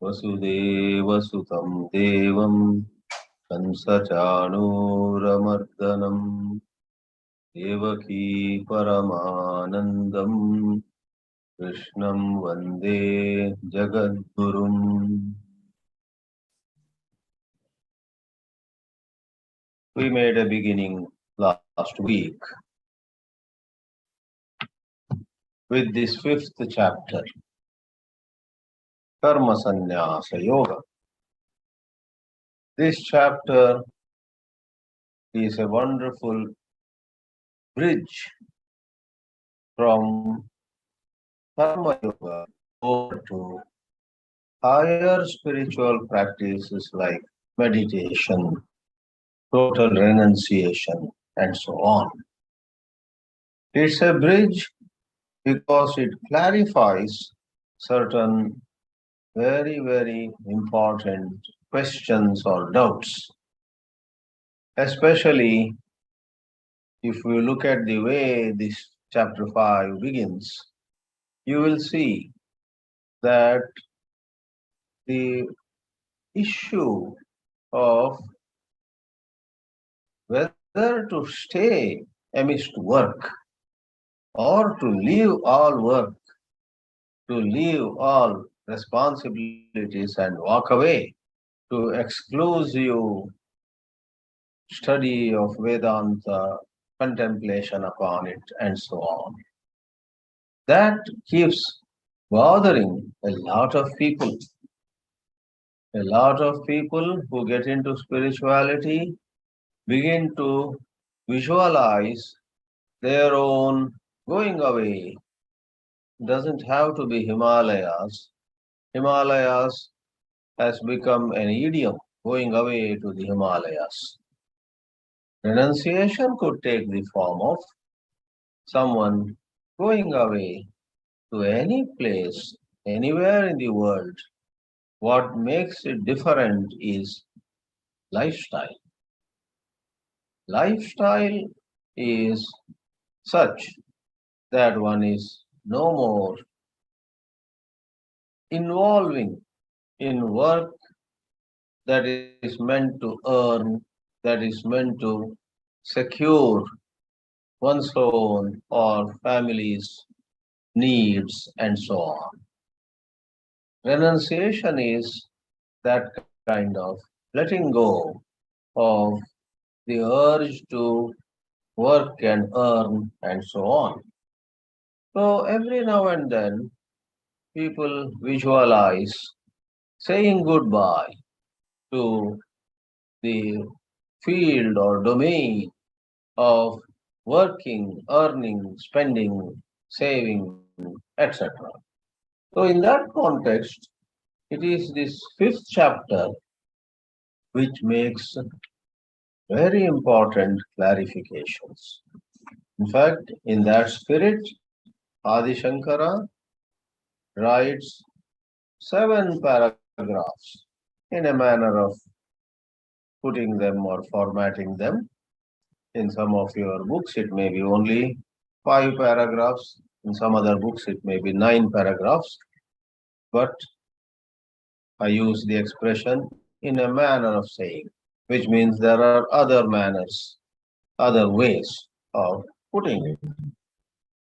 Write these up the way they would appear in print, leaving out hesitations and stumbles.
वसुदेवसुतं देवं कंसचाणूरमर्दनं देवकी परमानन्दं कृष्णं वन्दे जगद्गुरुम्। We made a beginning last week with this fifth chapter, Karma Sannyasa Yoga. This chapter is a wonderful bridge from Karma Yoga over to higher spiritual practices like meditation, total renunciation, and so on. It's a bridge because it clarifies certain very, very important questions or doubts. Especially if we look at the way this chapter 5 begins, you will see that the issue of whether to stay amidst work or to leave all work, to leave all responsibilities and walk away to exclusive study of Vedanta, contemplation upon it, and so on. That keeps bothering a lot of people. A lot of people who get into spirituality begin to visualize their own going away. It doesn't have to be Himalayas. Himalayas has become an idiom, going away to the Himalayas. Renunciation could take the form of someone going away to any place, anywhere in the world. What makes it different is lifestyle. Lifestyle is such that one is no more involving in work that is meant to earn, that is meant to secure one's own or family's needs, and so on. Renunciation is that kind of letting go of the urge to work and earn and so on. So every now and then, people visualize saying goodbye to the field or domain of working, earning, spending, saving, etc. So in that context, it is this fifth chapter which makes very important clarifications. In fact, in that spirit, Adi Shankara writes 7 paragraphs in a manner of putting them or formatting them. In some of your books, it may be only 5 paragraphs. In some other books, it may be 9 paragraphs. But I use the expression in a manner of saying, which means there are other manners, other ways of putting it.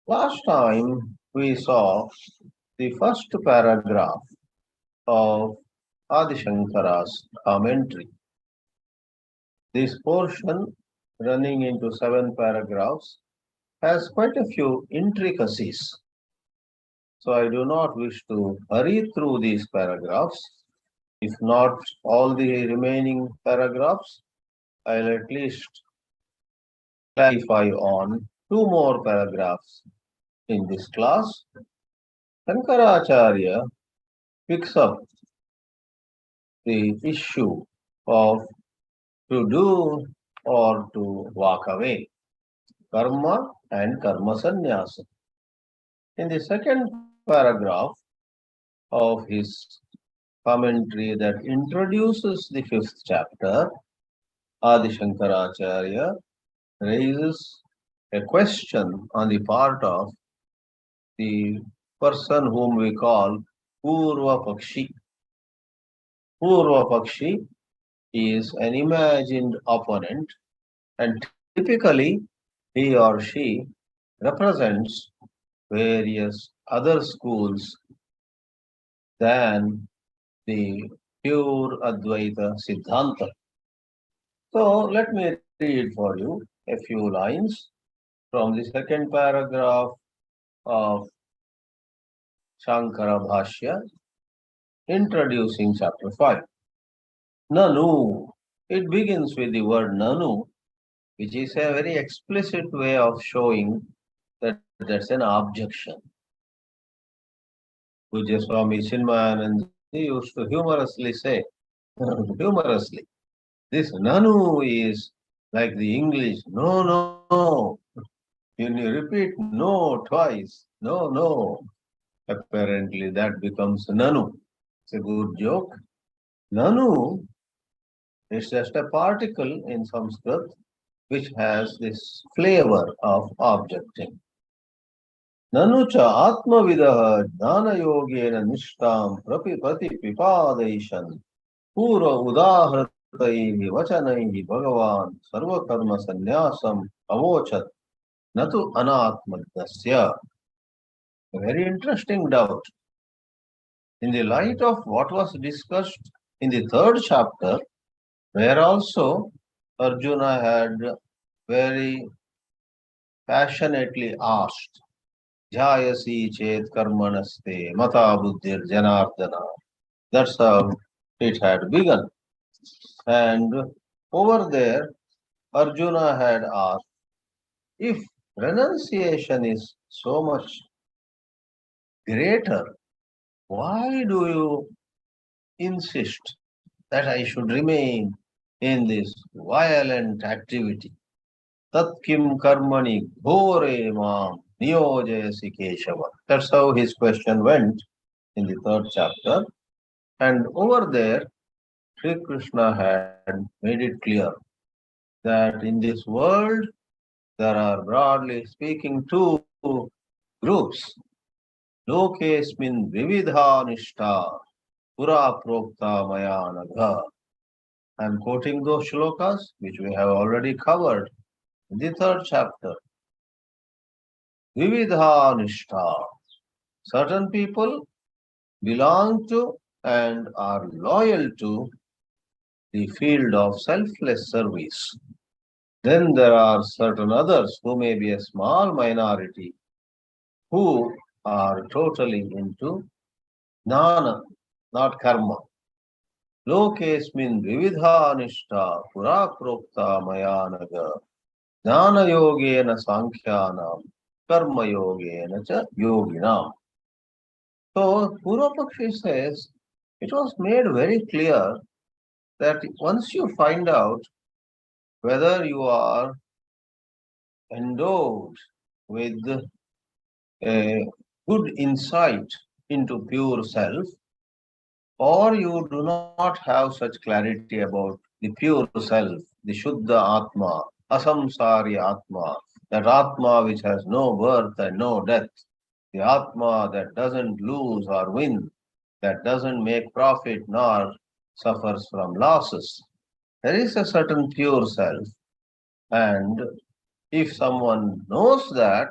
Last time we saw the first paragraph of Adi Shankara's commentary. This portion, running into 7 paragraphs, has quite a few intricacies. So I do not wish to hurry through these paragraphs. If not all the remaining paragraphs, I'll at least clarify on 2 more paragraphs in this class. Shankaracharya picks up the issue of to do or to walk away, karma and karma sannyasa. In the second paragraph of his commentary that introduces the fifth chapter, Adi Shankaracharya raises a question on the part of the person whom we call Purva Pakshi. Purva Pakshi is an imagined opponent, and typically he or she represents various other schools than the pure Advaita Siddhanta. So let me read for you a few lines from the second paragraph of Shankara Bhāshya, introducing chapter 5. Nanu. It begins with the word Nanu, which is a very explicit way of showing that that's an objection. Pujya Swami Chinmayananda used to humorously say, humorously, this Nanu is like the English no, no. When you repeat no twice, no, no, apparently that becomes Nanu. It's a good joke. Nanu is just a particle in Sanskrit which has this flavor of objecting. Nanu cha atmavidah jnana yogena nishtam prapipati pipadeshan pura udahrataih vachanaihi bhagavan sarva karma sannyasam avochat natu anatmadasya. A very interesting doubt. In the light of what was discussed in the third chapter, where also Arjuna had very passionately asked, Jayasi chet karmanaste mata buddhir janardana. That's how it had begun. And over there, Arjuna had asked, if renunciation is so much greater, why do you insist that I should remain in this violent activity? Tat kim karmani ghore mam niyojayasi keshava. That's how his question went in the third chapter. And over there, Sri Krishna had made it clear that in this world there are, broadly speaking, two groups. Lokesmin vividha nishta pura prokta maya nagha. I am quoting those shlokas which we have already covered in the third chapter. Vividha nishta. Certain people belong to and are loyal to the field of selfless service. Then there are certain others who may be a small minority who are totally into jnana, not karma. Lokesmin vividha nishta pura prokta mayanaga jnana yogena sankhyanam karma yogena cha yoginam. So Purvapakshi says it was made very clear that once you find out whether you are endowed with a good insight into pure self, or you do not have such clarity about the pure self, the Shuddha Atma, Asamsari Atma, that Atma which has no birth and no death, the Atma that doesn't lose or win, that doesn't make profit nor suffers from losses. There is a certain pure self, and if someone knows that,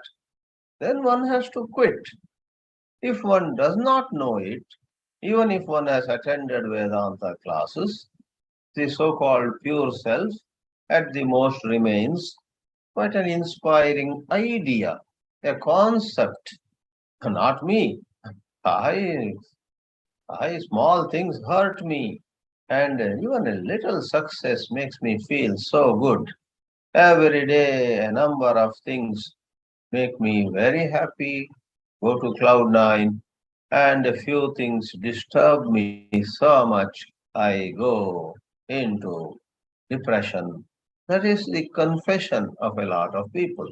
then one has to quit. If one does not know it, even if one has attended Vedanta classes, the so-called pure self at the most remains quite an inspiring idea, a concept. Not me. I, small things hurt me, and even a little success makes me feel so good. Every day, a number of things make me very happy, go to cloud nine, and a few things disturb me so much, I go into depression. That is the confession of a lot of people.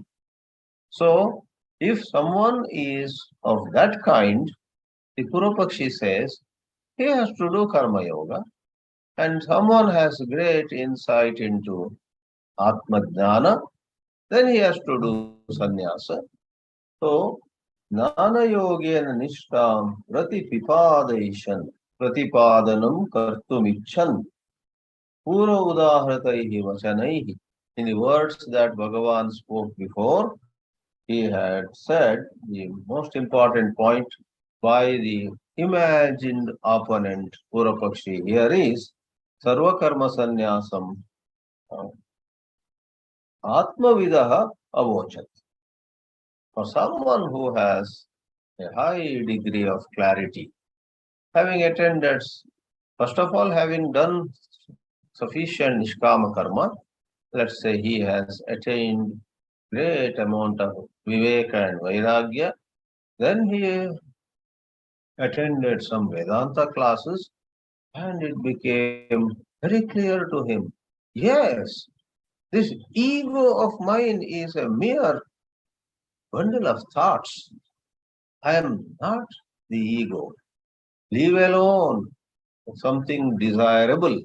So, if someone is of that kind, the Purvapakshi says he has to do karma yoga, and someone has great insight into Atma Jnana, then he has to do sannyasa. So, Jnana yogena nishtam prati pipadeshan प्रतिपादनम कर्तुमिच्छन् पूर्व उदाहृतैः वचनैः. In the words that Bhagavan spoke before, he had said the most important point by the imagined opponent Purapakshi here is Sarva Karma Sannyasam Atmavidaha Avochat. For someone who has a high degree of clarity, having attended, first of all, having done sufficient Nishkama Karma, let's say he has attained great amount of Viveka and Vairagya, then he attended some Vedanta classes and it became very clear to him, yes, this ego of mine is a mere bundle of thoughts. I am not the ego. Leave alone something desirable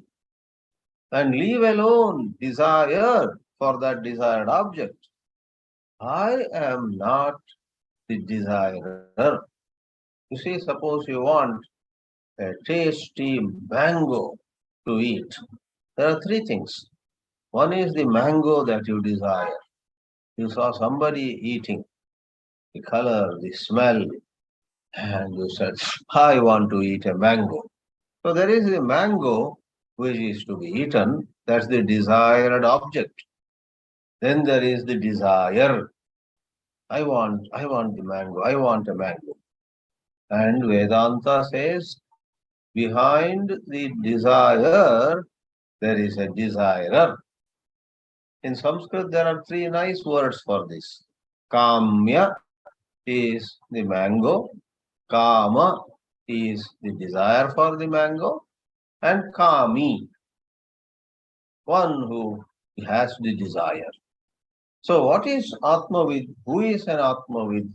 and leave alone desire for that desired object. I am not the desirer. You see, suppose you want a tasty mango to eat. There are three things. One is the mango that you desire. You saw somebody eating, the color, the smell, and you said, I want to eat a mango. So there is the mango which is to be eaten. That's the desired object. Then there is the desire. I want the mango. I want a mango. And Vedanta says, behind the desire, there is a desirer. In Sanskrit, there are three nice words for this. Kamya is the mango, Kama is the desire for the mango, and Kami, one who has the desire. So what is Atmavid? Who is an Atmavid?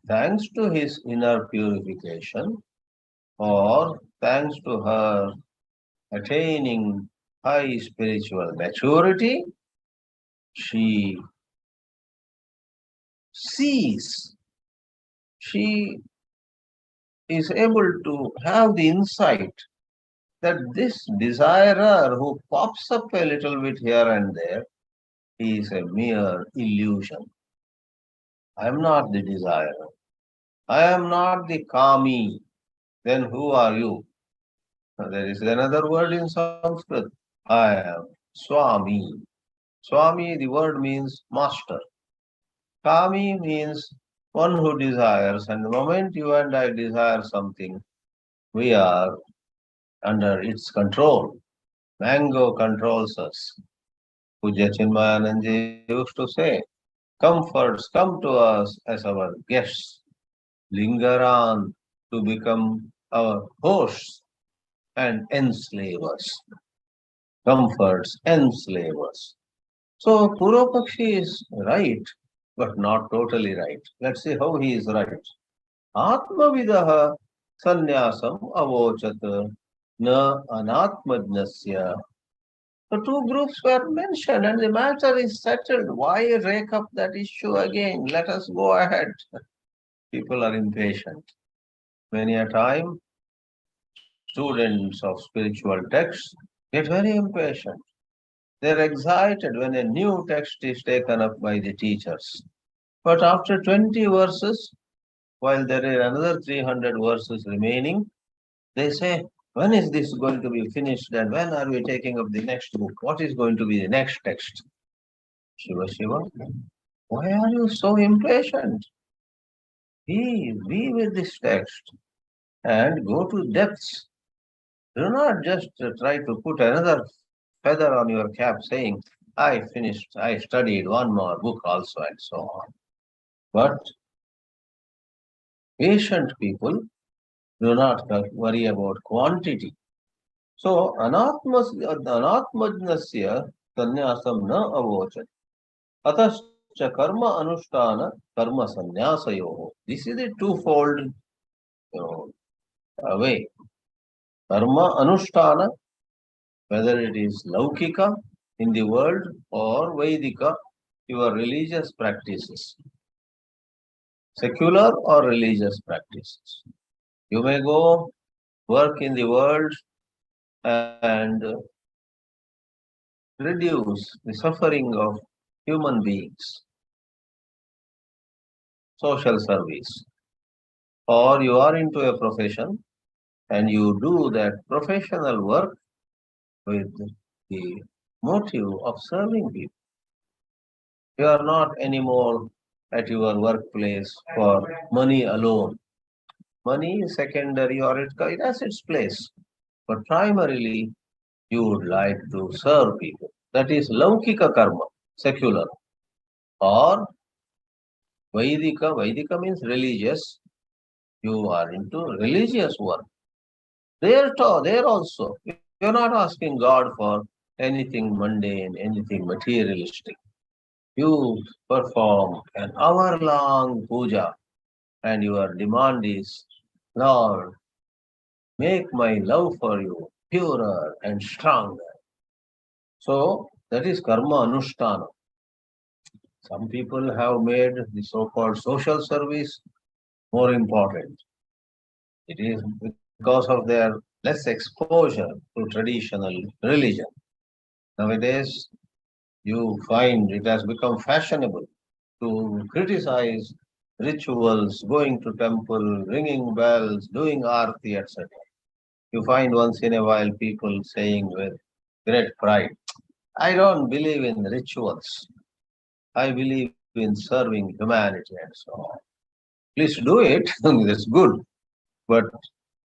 Thanks to his inner purification, or thanks to her attaining high spiritual maturity, she sees, she is able to have the insight that this desirer who pops up a little bit here and there is a mere illusion. I am not the desirer. I am not the kami. Then who are you? There is another word in Sanskrit. I am Swami. Swami, the word means master. Kami means one who desires, and the moment you and I desire something, we are under its control. Mango controls us. Puja Chinmayananji used to say, comforts come to us as our guests, linger on to become our hosts and enslave us. Comforts enslave us. So Purvapakshi is right, but not totally right. Let's see how he is right. Atmavidaha sannyasam avochat na anatmajnasya. The two groups were mentioned and the matter is settled. Why rake up that issue again? Let us go ahead. People are impatient. Many a time, students of spiritual texts get very impatient. They're excited when a new text is taken up by the teachers. But after 20 verses, while there are another 300 verses remaining, they say, when is this going to be finished and when are we taking up the next book? What is going to be the next text? Shiva Shiva, why are you so impatient? Be with this text and go to depths. Do not just try to put another feather on your cap saying, I finished, I studied one more book also and so on. But patient people do not worry about quantity. So, anatmajnasya sannyasam na avochat. Atascha karma anushtana karma sannyasayoho. This is a twofold way. Karma anushtana, whether it is laukika in the world or Vedika, your religious practices, secular or religious practices. You may go work in the world and reduce the suffering of human beings, social service, or you are into a profession and you do that professional work with the motive of serving people. You are not anymore at your workplace for money alone. Money is secondary or it has its place. But primarily, you would like to serve people. That is Laukika karma, secular. Or Vaidika. Vaidika means religious. You are into religious work. There also, you're not asking God for anything mundane, anything materialistic. You perform an hour-long puja and your demand is, Lord, make my love for you purer and stronger. So that is karma anushtana. Some people have made the so-called social service more important. It is because of their less exposure to traditional religion. Nowadays, you find it has become fashionable to criticize rituals, going to temple, ringing bells, doing arti, etc. You find once in a while people saying with great pride, I don't believe in rituals. I believe in serving humanity and so on. Please do it, that's good. But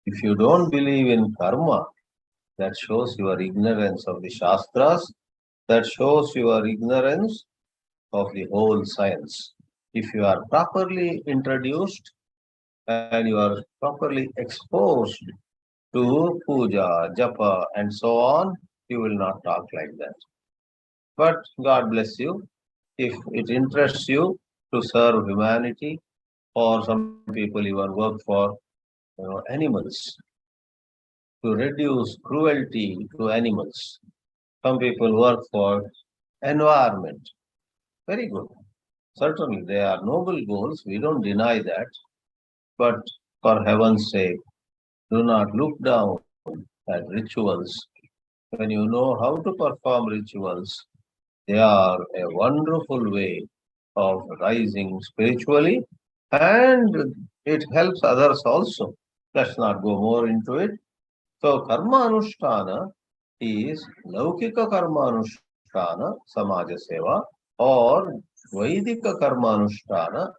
if you don't believe in karma, that shows your ignorance of the Shastras, that shows your ignorance of the whole science. If you are properly introduced and you are properly exposed to puja, japa, and so on, you will not talk like that. But God bless you. If it interests you to serve humanity, or some people even work for animals, to reduce cruelty to animals. Some people work for environment. Very good. Certainly, they are noble goals. We don't deny that. But for heaven's sake, do not look down at rituals. When you know how to perform rituals, they are a wonderful way of rising spiritually and it helps others also. Let's not go more into it. So, karma anushtana is laukika karma anushtana, samaja seva, or Vaidika karma anushtana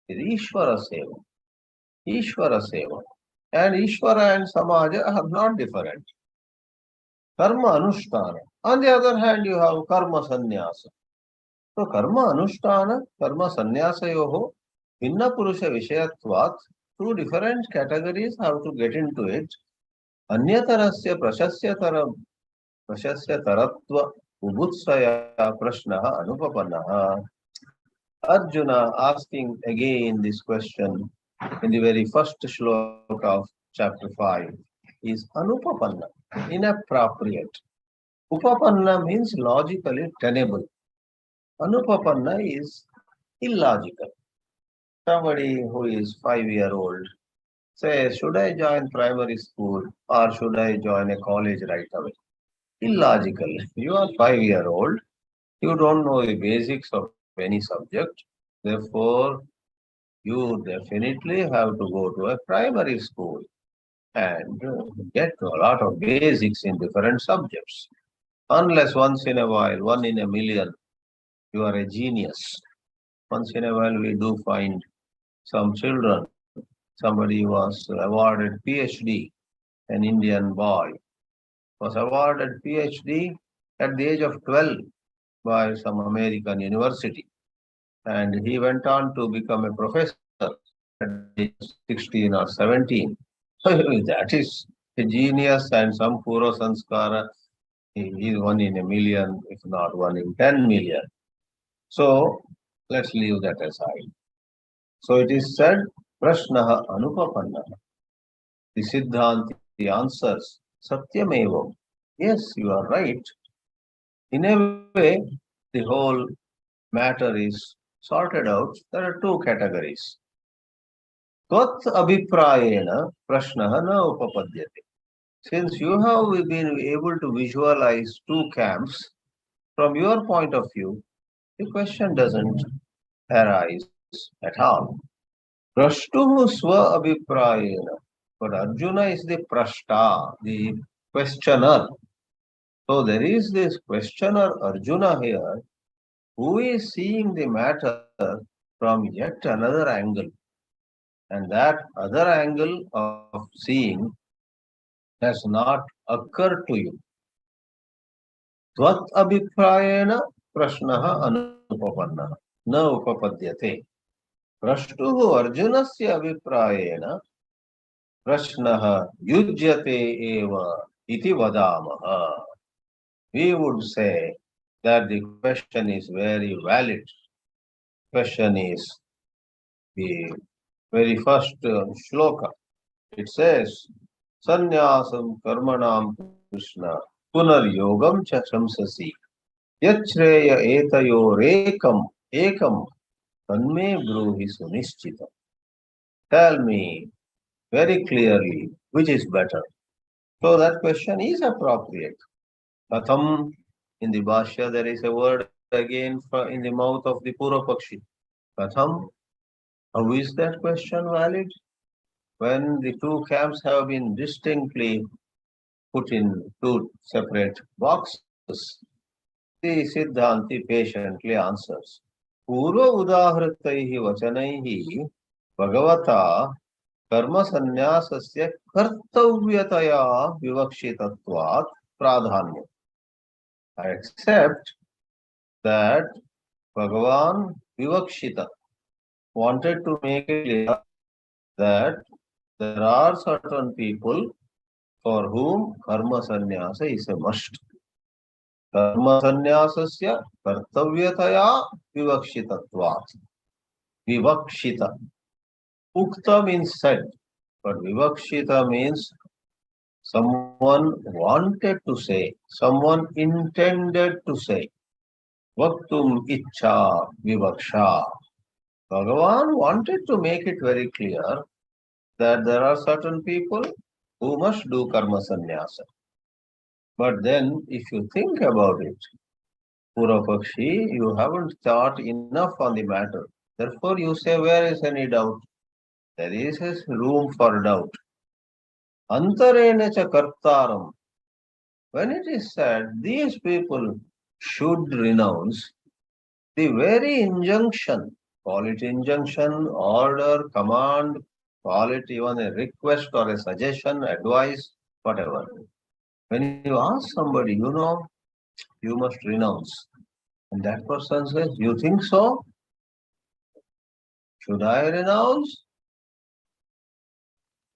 is Ishvara seva. Ishvara seva. And Ishvara and Samaja are not different. Karma anushtana. On the other hand, you have karma sannyasa. So karma anushtana, karma sannyasayoho, vinna purusha vishayatvat, two different categories have to get into it. Anyatarasya prashasya taratva ubutsaya prashnaha anupapannaha. Arjuna asking again this question in the very first shloka of chapter 5 is anupapanna, inappropriate. Upapanna means logically tenable. Anupapanna is illogical. Somebody who is 5-year-old says, should I join primary school or should I join a college right away? Illogical. You are 5-year-old. You don't know the basics of any subject. Therefore, you definitely have to go to a primary school and get a lot of basics in different subjects. Unless once in a while, one in a million, you are a genius. Once in a while, we do find some children. Somebody was awarded PhD, an Indian boy, was awarded PhD at the age of 12 by some American university. And he went on to become a professor at the age of 16 or 17. That is a genius and some Puro Sanskara. He is one in a million, if not one in 10 million. So let's leave that aside. So it is said, Prashnaha Anupapannaha. The Siddhanti answers, Satyamevam. Yes, you are right. In a way, the whole matter is sorted out. There are two categories. Tvat abhiprayena prashnaha na upapadyate. Since you have been able to visualize two camps, from your point of view, the question doesn't arise at all. Prashtuhu swa abhiprayena. But Arjuna is the prashta, the questioner. So there is this questioner Arjuna here who is seeing the matter from yet another angle. And that other angle of seeing has not occurred to you. Tvat abhiprayena prashnaha anupapanna na upapadyate. Prashtuhu Arjunasya abhiprayena prashnaha yujyate eva iti vadamaha. We would say that the question is very valid. Question is the very first shloka. It says, Sanyasam karmanam Krishna punar yogam cha shamsasi yachreya ekam tanme bruhi sunishchita. Tell me very clearly which is better. So that question is appropriate. Katham, in the Bhashya there is a word again in the mouth of the Purapakshi. Katham, how is that question valid? When the two camps have been distinctly put in two separate boxes, the Siddhanti patiently answers. Purva udaharitaihi vachanaihi bhagavata karma sannyasasya kartavyataya vivakshitatvat pradhanya. I accept that Bhagavan Vivakshita wanted to make it clear that there are certain people for whom karma sannyasa is a must. Karma sannyasasya kartavyataya vivakshitatvat. Vivakshita. Ukta means said, but vivakshita means someone wanted to say, someone intended to say. Vaktum ichcha vivaksha. Bhagavan wanted to make it very clear that there are certain people who must do karma sannyasa. But then, if you think about it, Purapakshi, you haven't thought enough on the matter. Therefore, you say, where is any doubt? There is room for doubt. Antarena cha kartaram. When it is said, these people should renounce, the very injunction, call it injunction, order, command, call it even a request or a suggestion, advice, whatever. When you ask somebody, you must renounce. And that person says, you think so? Should I renounce?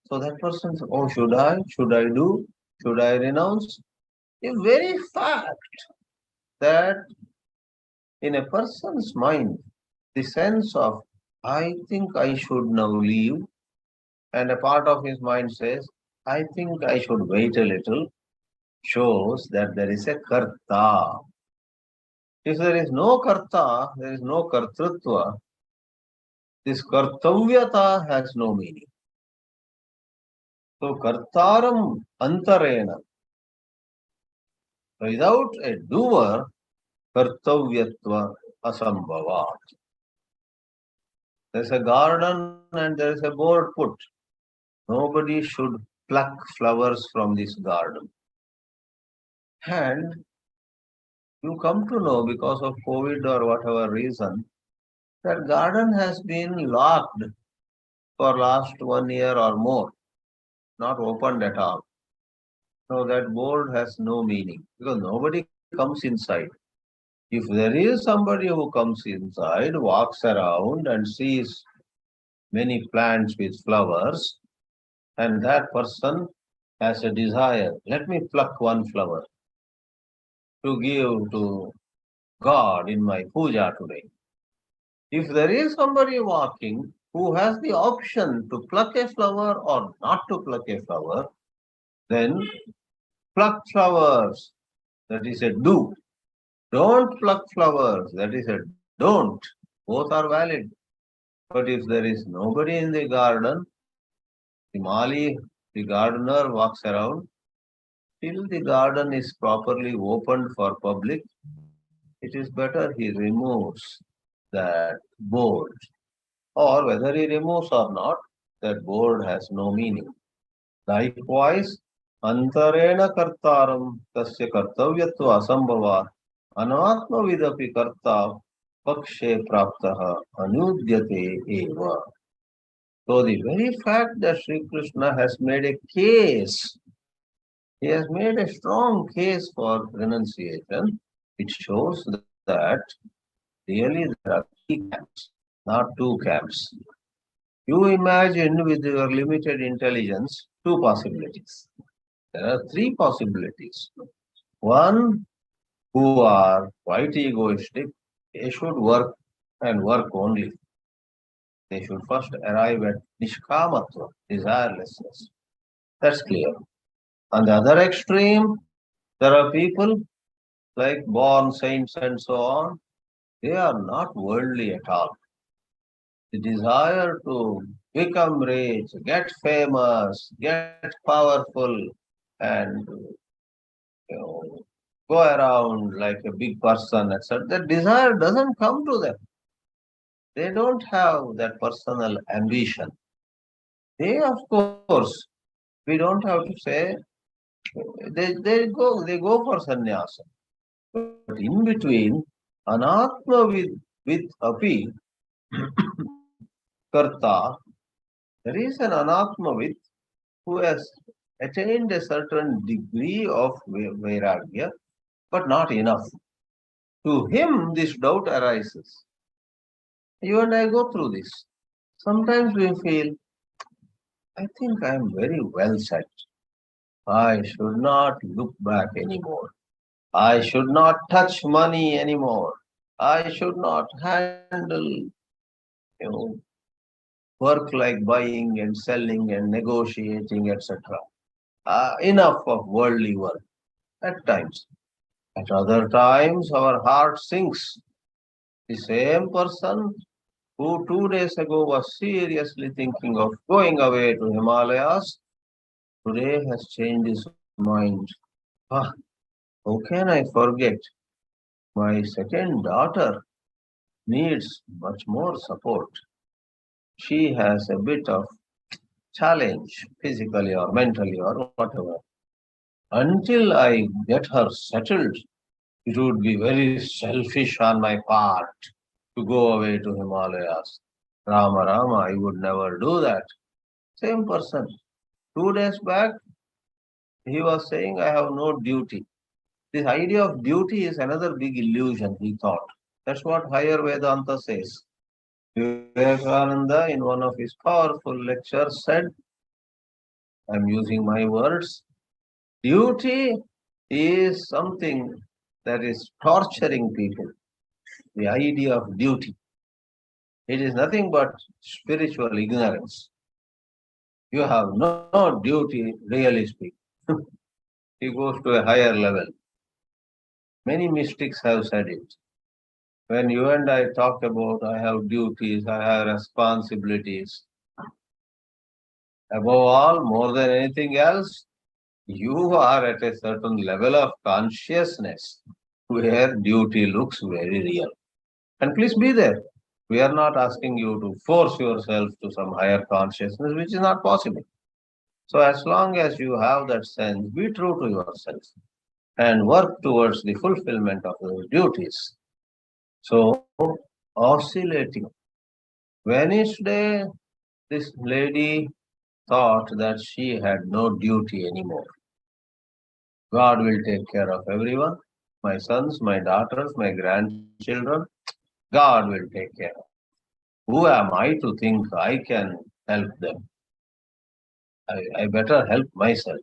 So that person says, oh, should I? Should I do? Should I renounce? The very fact that in a person's mind, the sense of, I think I should now leave, and a part of his mind says, I think I should wait a little, shows that there is a karta. If there is no karta, there is no kartrutva. This kartavyata has no meaning. So kartaram antarena. Without a doer, kartavyatva asambhavat. There is a garden and there is a board put. Nobody should pluck flowers from this garden. And you come to know because of COVID or whatever reason, that garden has been locked for last 1 year or more, not opened at all. So that board has no meaning because nobody comes inside. If there is somebody who comes inside, walks around and sees many plants with flowers, and that person has a desire, let me pluck one flower to give to God in my puja today. If there is somebody walking who has the option to pluck a flower or not to pluck a flower, then pluck flowers, that is a do. Don't pluck flowers, that is a don't. Both are valid. But if there is nobody in the garden, the Mali, the gardener walks around till the garden is properly opened for public. It is better he removes that board, or whether he removes or not, that board has no meaning. Likewise, antarena kartaram tasya kartavyatva asambhava anatma vidapi karta pakshe praptaha anudyate eva. So the very fact that Sri Krishna has made a case, he has made a strong case for renunciation, it shows that really there are three camps, not two camps. You imagine with your limited intelligence two possibilities. There are three possibilities. One, who are quite egoistic, they should work and work only. They should first arrive at nishkamatva, desirelessness. That's clear. On the other extreme, there are people like born saints and so on. They are not worldly at all. The desire to become rich, get famous, get powerful, and go around like a big person, etc. That desire doesn't come to them. They don't have that personal ambition. They, of course, we don't have to say they go for sannyasa. But in between, anatma with api karta, there is an anatma who has attained a certain degree of vairagya, but not enough. To him, this doubt arises. You and I go through this. Sometimes we feel, I think I am very well set. I should not look back anymore. I should not touch money anymore. I should not handle, work like buying and selling and negotiating, etc. Enough of worldly work at times. At other times, our heart sinks. The same person who 2 days ago was seriously thinking of going away to Himalayas, today has changed his mind. Ah, how can I forget? My second daughter needs much more support. She has a bit of challenge, physically or mentally or whatever. Until I get her settled, it would be very selfish on my part to go away to Himalayas. Rama Rama, I would never do that. Same person. 2 days back, he was saying, I have no duty. This idea of duty is another big illusion, he thought. That's what higher Vedanta says. Vivekananda, in one of his powerful lectures, said, I'm using my words, duty is something that is torturing people. The idea of duty. It is nothing but spiritual ignorance. You have no duty, really speaking. He goes to a higher level. Many mystics have said it. When you and I talk about I have duties, I have responsibilities, above all, more than anything else, you are at a certain level of consciousness where duty looks very real. And please be there. We are not asking you to force yourself to some higher consciousness, which is not possible. So as long as you have that sense, be true to yourself and work towards the fulfillment of those duties. So, oscillating. Wednesday, this lady thought that she had no duty anymore. God will take care of everyone, my sons, my daughters, my grandchildren. God will take care of. Who am I to think I can help them? I better help myself.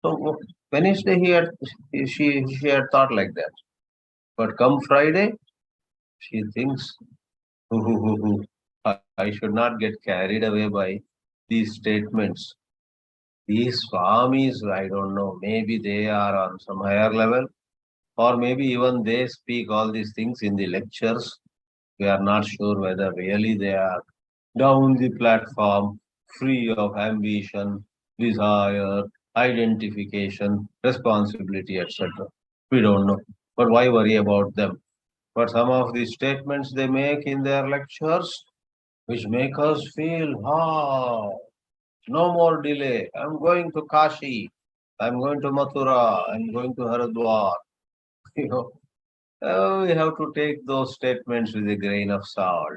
So Wednesday she had thought like that. But come Friday, she thinks, I should not get carried away by these statements. These Swamis, I don't know, maybe they are on some higher level, or maybe even they speak all these things in the lectures. We are not sure whether really they are down the platform, free of ambition, desire, identification, responsibility, etc. We don't know. But why worry about them? But some of the statements they make in their lectures, which make us feel, no more delay. I'm going to Kashi. I'm going to Mathura. I'm going to Haridwar. You know, we have to take those statements with a grain of salt.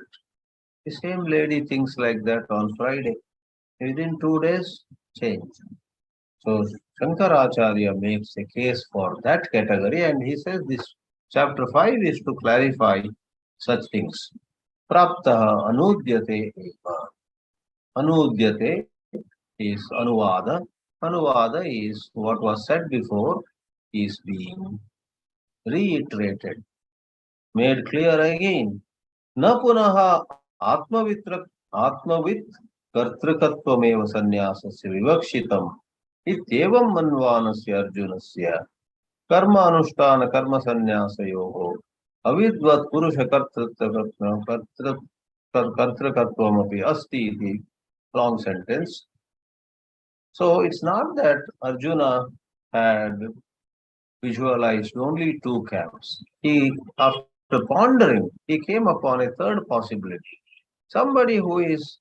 The same lady thinks like that on Friday. Within 2 days, change. So Shankaracharya makes a case for that category, and he says this chapter 5 is to clarify such things. Praptaha anudyate eva. Anudyate is anuvada. Anuvada is what was said before is being reiterated, made clear again. Na punaha आत्मवित् कर्तृकत्वमेव संन्यासस्य विवक्षितम् इत्येवं मन्वानस्य अर्जुनस्य कर्म अनुष्ठान कर्म संन्यासयोः अविद्वत् पुरुष कर्तृकत्वमपि अस्ति इति long sentence. So it's not that Arjuna had visualized only two camps. He, after pondering, he came upon a third possibility. Somebody who is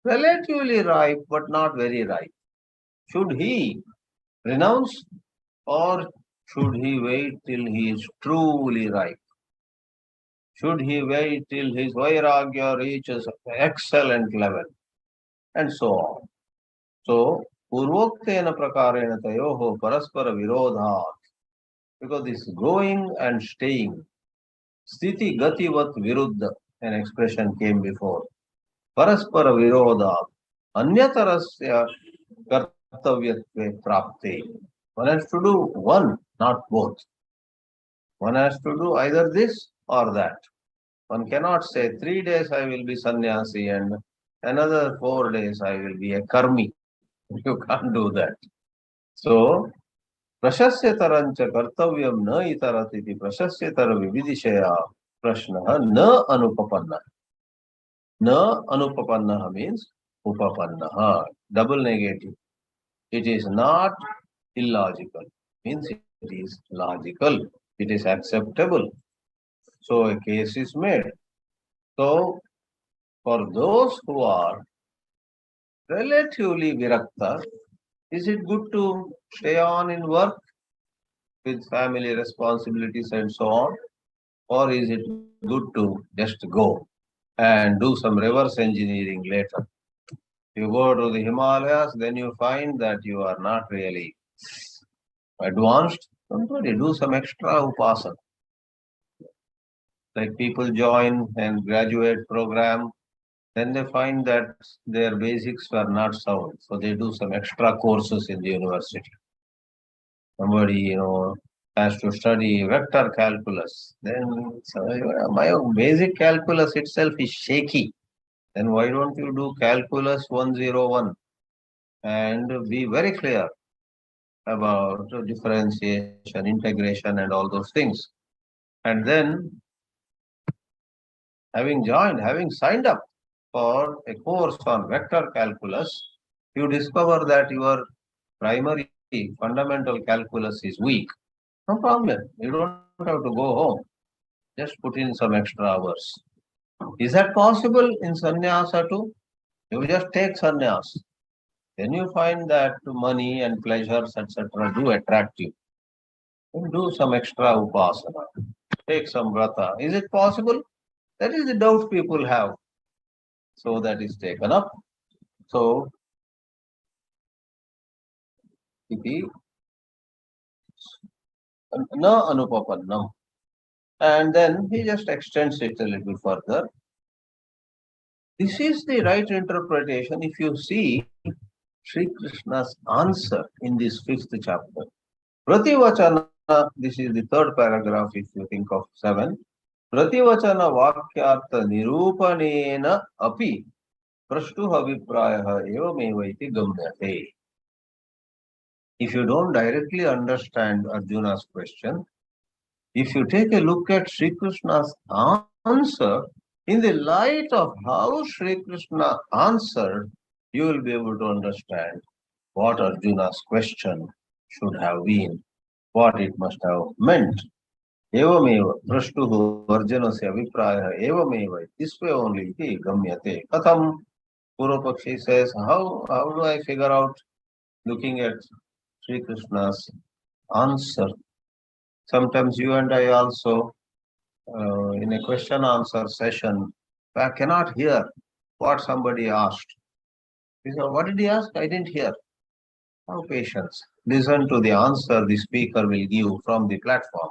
relatively ripe but not very ripe. Should he renounce or should he wait till he is truly ripe? Should he wait till his vairagya reaches an excellent level? And so on. So, purvoktena prakarena tayoho paraspara virodhat. Because this going and staying, sthiti gativat viruddha, an expression came before. Paraspara virodhat, anyatarasya kartavyatve prapte. One has to do one, not both. One has to do either this or that. One cannot say 3 days I will be sannyasi and another 4 days I will be a karmi. You can't do that. So, prashasyatarancha kartavyam na itarat iti prashasyatara vividishaya prashnaha na anupapanna. Na anupapanna means upapanna. Double negative. It is not illogical. Means it is logical. It is acceptable. So a case is made. So for those who are relatively virakta, is it good to stay on in work with family responsibilities and so on? Or is it good to just go and do some reverse engineering later? You go to the Himalayas, then you find that you are not really advanced. Somebody do some extra upasana. Like people join and graduate program, then they find that their basics were not sound. So they do some extra courses in the university. Somebody, has to study vector calculus. Then my basic calculus itself is shaky. Then why don't you do calculus 101 and be very clear about differentiation, integration, and all those things. And then having signed up for a course on vector calculus, you discover that your primary fundamental calculus is weak. No problem. You don't have to go home. Just put in some extra hours. Is that possible in sannyasa too? You just take sannyas. Then you find that money and pleasures, etc., do attract you. You do some extra upasana. Take some vrata. Is it possible? That is the doubt people have. So that is taken up. So, iti na anupapannam. And then he just extends it a little further. This is the right interpretation if you see Sri Krishna's answer in this 5th chapter. Prativachana, this is the 3rd paragraph if you think of 7. Prativachana vakyartha nirupanena api prashtuha viprayaha evameva iti gamyate. If you don't directly understand Arjuna's question, if you take a look at Sri Krishna's answer, in the light of how Sri Krishna answered, you will be able to understand what Arjuna's question should have been, what it must have meant. एवमेव प्रष्टुः अर्जुनस्य अभिप्रायः एवमेव this way only इति गम्यते. कथं? Purvapakshi says, how do I figure out looking at Sri Krishna's answer? Sometimes you and I also, in a question answer session, I cannot hear what somebody asked. He said, what did he ask? I didn't hear. Have patience. Listen to the answer the speaker will give from the platform.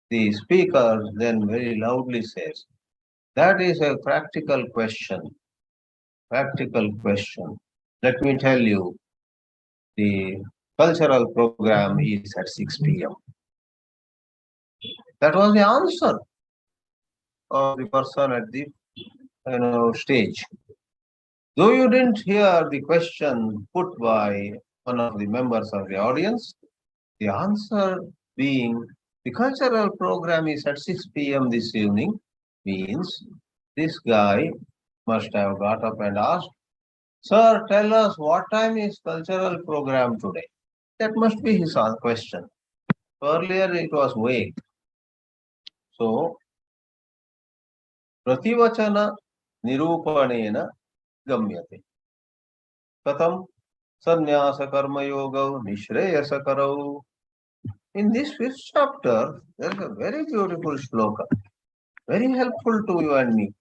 The speaker then very loudly says, that is a practical question. Practical question. Let me tell you, the cultural program is at 6 p.m. That was the answer of the person at the stage. Though you didn't hear the question put by one of the members of the audience, the answer being the cultural program is at 6 p.m. this evening means this guy must have got up and asked, sir, tell us what time is cultural program today? That must be his question. Earlier it was vague. So, prativachana nirupanena gamyate. Katham sannyasa karma yoga nishreyasa karau. In this 5th chapter, there is a very beautiful shloka, very helpful to you and me.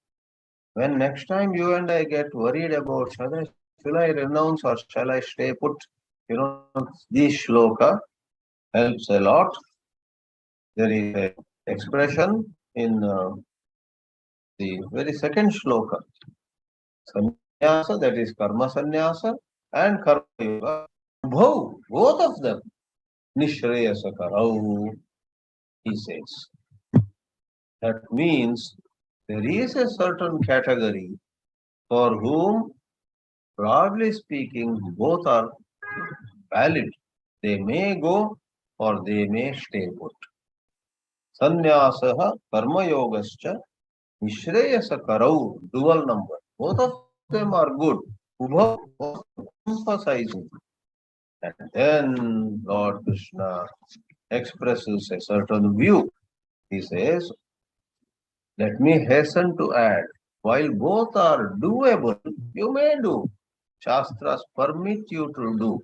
When next time you and I get worried about shall I renounce or shall I stay put, this shloka helps a lot. There is an expression in the very second shloka. Sannyasa, that is karma sannyasa, and karma yoga, both of them, nishreyasa karau, he says. That means there is a certain category for whom, broadly speaking, both are valid. They may go or they may stay put. Sannyasaha karma yogascha nishreyasa karau, dual number. Both of them are good. Both emphasizing. And then Lord Krishna expresses a certain view. He says, let me hasten to add, while both are doable, you may do. Shastras permit you to do.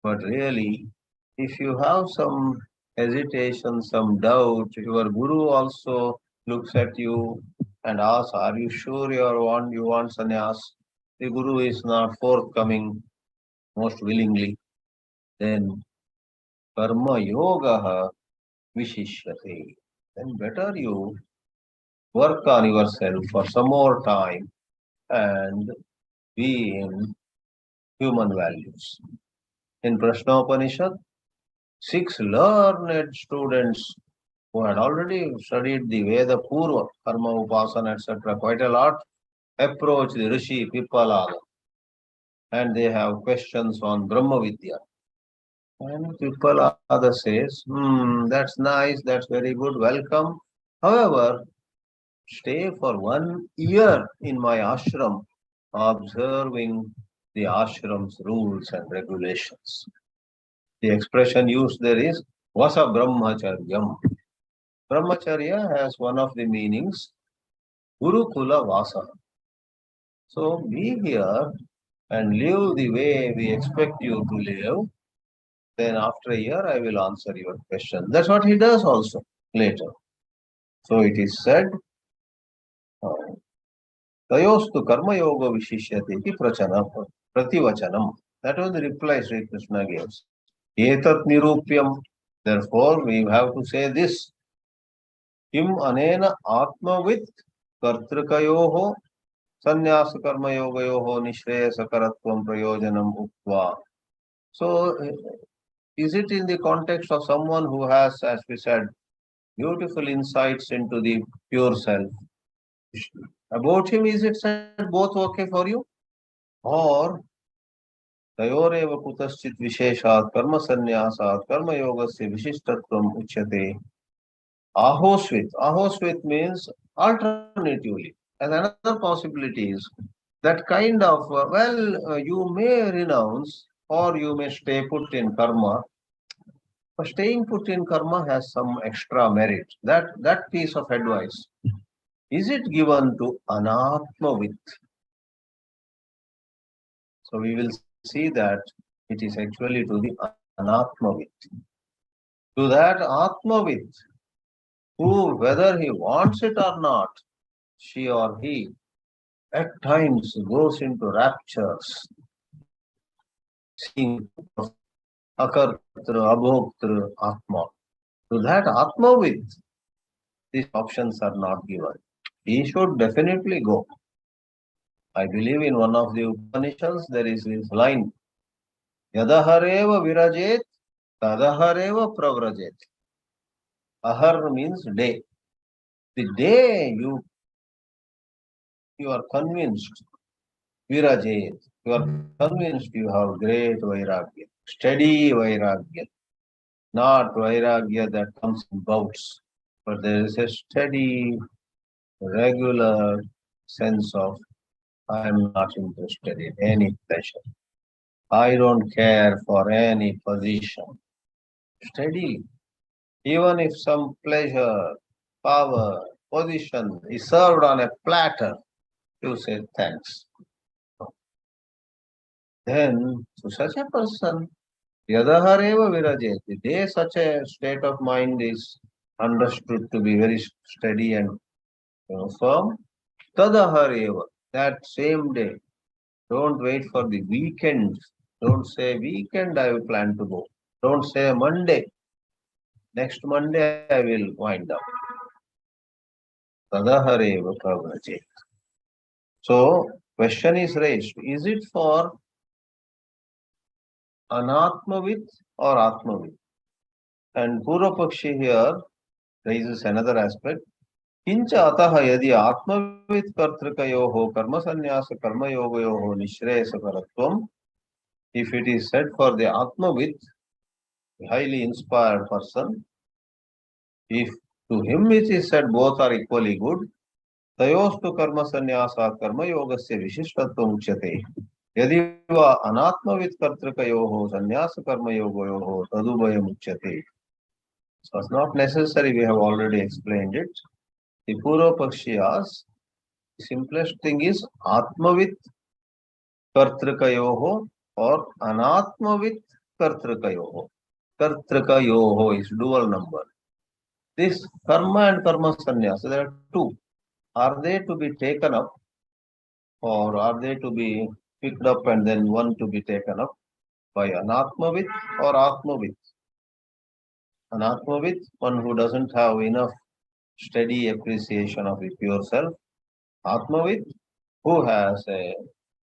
But really, if you have some hesitation, some doubt, your guru also looks at you and asks, are you sure you want sannyas? The guru is not forthcoming most willingly. Then karma yoga vishishyate. Then better you work on yourself for some more time and be in human values. In Prashnopanishad, 6 learned students who had already studied the Veda Purva, Karma, Upasana, etc., quite a lot, approach the Rishi Pippalada and they have questions on Brahma Vidya. And Pippalada says, that's nice, that's very good, welcome. However, stay for 1 year in my ashram, observing the ashram's rules and regulations. The expression used there is Vasa Brahmacharyam. Brahmacharya has one of the meanings, Gurukula Vasa. So be here and live the way we expect you to live. Then after a year, I will answer your question. That's what he does also later. So it is said, Tayostu karma yoga vishishyate iti prativachanam. That was the reply Sri Krishna gives. Etat nirupyam. Therefore, we have to say this. Kim anena atmavit kartrikayoho sannyasa karma yogayoho nishreyasa karatvam prayojanam uktva. So, is it in the context of someone who has, as we said, beautiful insights into the pure self? About him, is it said both okay for you? Or तयोरेव कुतश्चित् विशेषात् कर्म संन्यासात् कर्म योगस्य विशिष्टत्वम् उच्यते. Ahosvit. Ahosvit means Alternatively, and another possibility is that kind of, you may renounce or you may stay put in karma. But staying put in karma has some extra merit. That piece of advice, is it given to anatmavit? So we will see that it is actually to the anatmavit. To that atmavit, who, whether he wants it or not, she or he, at times goes into raptures, seeing akartra, abhoktra, atma. To that atmavit, these options are not given. He should definitely go. I believe in one of the Upanishads there is this line, Yadahareva virajet, tadahareva pravrajet. Ahar means day. The day you are convinced, virajet, you are convinced you have great vairagya, steady vairagya, not vairagya that comes in bouts, but there is a steady, regular sense of I am not interested in any pleasure. I don't care for any position. Steady. Even if some pleasure, power, position is served on a platter, you say thanks. Then, to such a person, Yadahareva Virajet, the day such a state of mind is understood to be very steady and firm, Tadahareva, that same day, don't wait for the weekend. Don't say weekend I will plan to go. Don't say Monday. Next Monday I will wind up. Tadahareva pravrajet. So question is raised. Is it for anatmavit or atmavit? And Purvapakshi here raises another aspect. Kincha ataha yadi atmavit kartrikayoho karma sannyasa karma yogayoho nishreyasa paratvam. If it is said for the atmavit, highly inspired person, if to him it is said both are equally good, तयोस्तु कर्म संन्यासात् कर्मयोगस्य विशिष्टत्वम् उच्यते यदि वा अनात्मवित् कर्तृकयोः संन्यास कर्मयोगयोः तदुभयम् उच्यते. So it's not necessary, we have already explained it. The Purva Pakshi asks, the simplest thing is Atmavit Kartrikayoho or Anatmavit Kartrikayoho. Kartrikayoho is dual number. This karma and karma sannyasa, there are two. Are they to be taken up or are they to be picked up and then one to be taken up by anatmavit or atmavit? Anatmavit, one who doesn't have enough steady appreciation of the pure self. Atmavit, who has a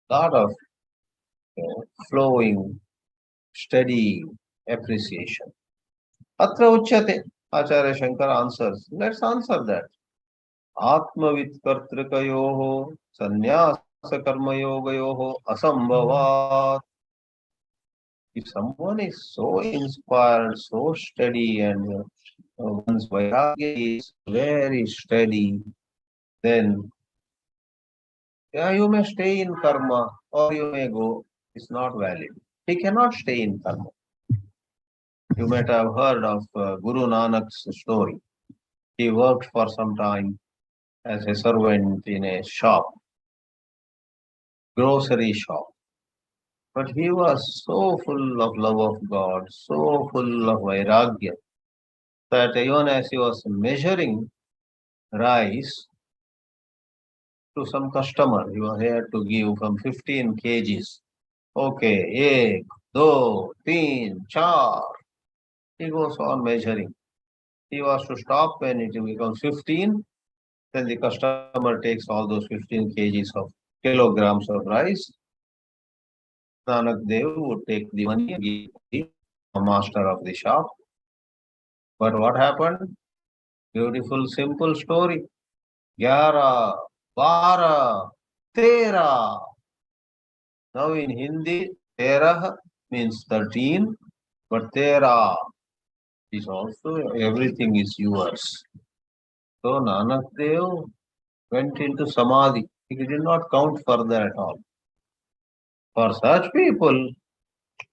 lot of flowing, steady appreciation. Atra uchyate, Acharya Shankara answers. Let's answer that. Atmavit kartrikayoho sannyasa karmayogayoho asambhavat. If someone is so inspired, so steady, and one's vairagya is very steady, then you may stay in karma or you may go. It's not valid. He cannot stay in karma. You might have heard of Guru Nanak's story. He worked for some time as a servant in a shop, grocery shop. But he was so full of love of God, so full of vairagya, that even as he was measuring rice to some customer, he was here to give from 15 kgs. Okay, ek, do, teen, char. He goes on measuring. He was to stop when it becomes 15. Then the customer takes all those 15 kgs of kilograms of rice. Nanak Dev would take the money and give the master of the shop. But what happened? Beautiful, simple story. 11, 12, 13. Now in Hindi, 13 means 13, but 13 is also everything is yours. So Nanak Dev went into samadhi. He did not count further at all. For such people,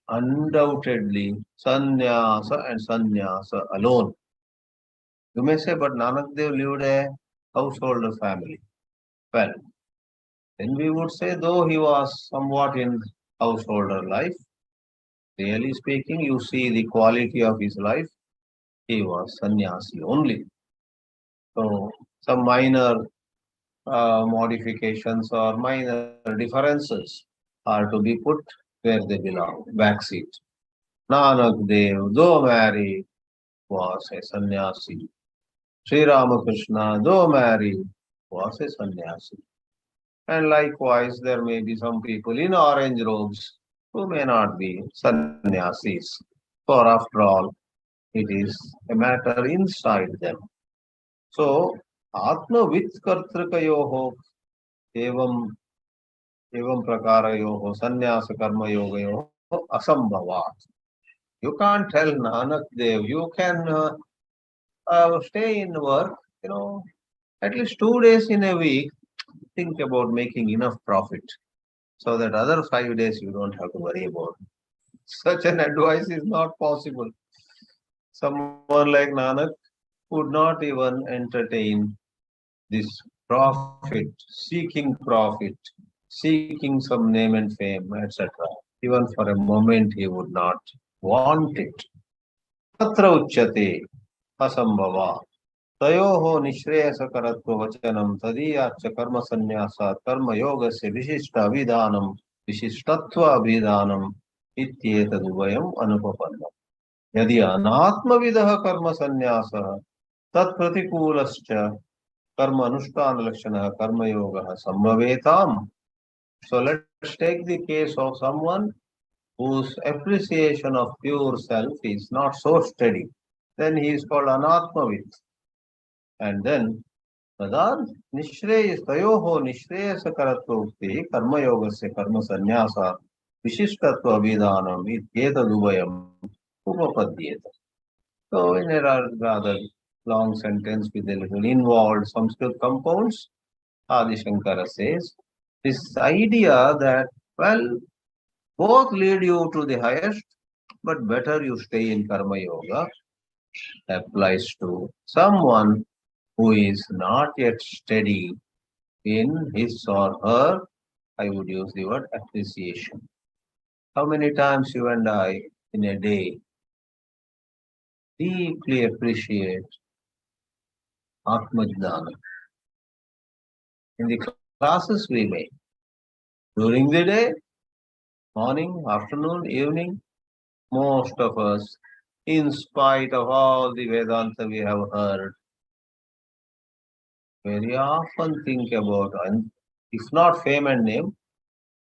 undoubtedly, sannyasa and sannyasa alone. You may say, but Nanak Dev lived a householder family. Well, then we would say, though he was somewhat in householder life, really speaking, you see the quality of his life, he was sannyasi only. So, some minor modifications or minor differences are to be put where they belong, backseat. Nanak Dev, though married, was a sannyasi. Sri Ramakrishna, though married, was a sannyasi. And likewise, there may be some people in orange robes who may not be sannyasis. For after all, it is a matter inside them. So, Atmavit Kartrikayoho evam evam prakarayoho sannyasa karma yogayoho asambhavat. You can't tell Nanak Dev, you can stay in work, at least 2 days in a week, think about making enough profit so that other 5 days you don't have to worry about. Such an advice is not possible. Someone like Nanak would not even entertain this profit, seeking some name and fame, etc. Even for a moment he would not want it. Tatra uchyate asambhava. तयोः निःश्रेयसकरत्ववचनं तदीयाच्च कर्मसन्न्यासात् कर्मयोगस्य विशिष्टाभिधानं विशिष्टत्वाभिधानम् इत्येतदुभयम् अनुपपन्नम् यदि अनात्मविदः कर्मसन्न्यासः तत्प्रतिकूलश्च कर्म अनुष्ठानलक्षणः कर्मयोगः सम्भवेताम्. So let's take the case of someone whose appreciation of pure self is not so steady. Then he is called anatmavit. And then तदा तयोः निःश्रेयसकरत्वोक्तिः कर्मयोगस्य कर्मसन्न्यासात् विशिष्टत्व अभिधानम् इत्येतदुभयम् उपपद्येत. So in a rather long sentence with a little involved Sanskrit compounds, Adi Shankara says, this idea that, well, both lead you to the highest, but better you stay in Karma Yoga applies to someone who is not yet steady in his or her, I would use the word appreciation. How many times you and I in a day deeply appreciate Atmajnana? In the classes we make, during the day, morning, afternoon, evening, most of us, in spite of all the Vedanta we have heard, very often think about, and if not fame and name,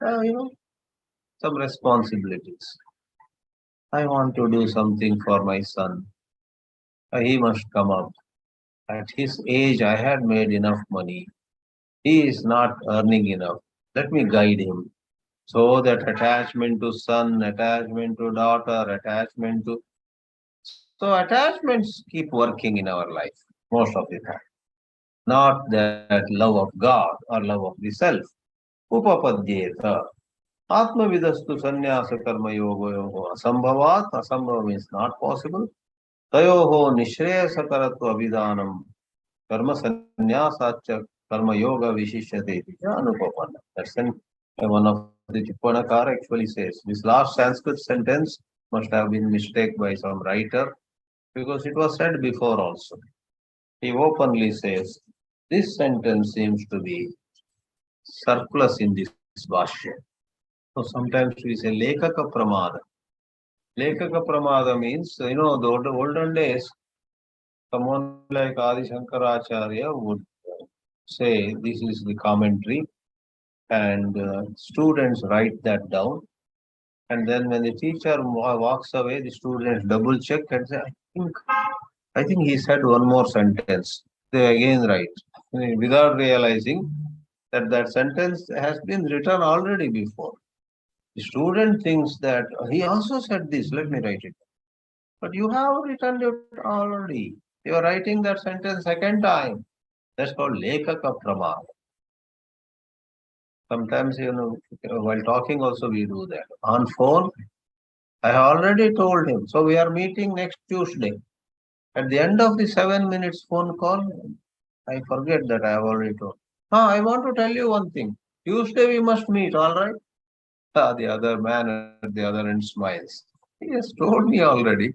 some responsibilities. I want to do something for my son. He must come up. At his age, I had made enough money. He is not earning enough. Let me guide him. So that attachment to son, attachment to daughter, attachment to... So attachments keep working in our life most of the time. Not that love of God or love of the self. Upapadyeta. Atmavidastu sannyasa karma yogoyoho asambhavat. Asambhava means not possible. Tayoho nishreyasakaratva abhidanam karma sannyasaccha karma yoga vishishyate anupapanna. That's one of the Tippanakar actually says. This last Sanskrit sentence must have been mistaken by some writer because it was said before also. He openly says, this sentence seems to be surplus in this Bhashya. So sometimes we say Lekaka Pramada. Lekaka Pramada means, the olden days, someone like Adi Shankaracharya would say this is the commentary and students write that down. And then when the teacher walks away, the students double check and say, I think he said one more sentence. They again write without realizing that that sentence has been written already before. The student thinks that he also said this, let me write it. But you have written it already. You are writing that sentence second time. That's called lekaka pramada. Sometimes, while talking also we do that. On phone, I already told him. So we are meeting next Tuesday. At the end of the 7 minutes phone call, I forget that I have already told. I want to tell you one thing. Tuesday we must meet, all right? The other man at the other end smiles. He has told me already,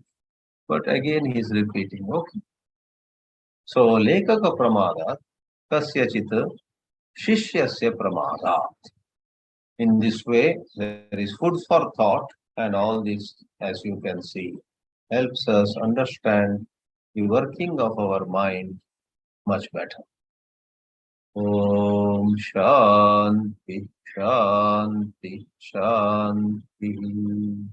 but again he is repeating. Okay. So, lekaka pramada kasyachit shishyasya pramada. In this way, there is food for thought, and all this, as you can see, helps us understand the working of our mind much better. Om Shanti, Shanti, Shanti.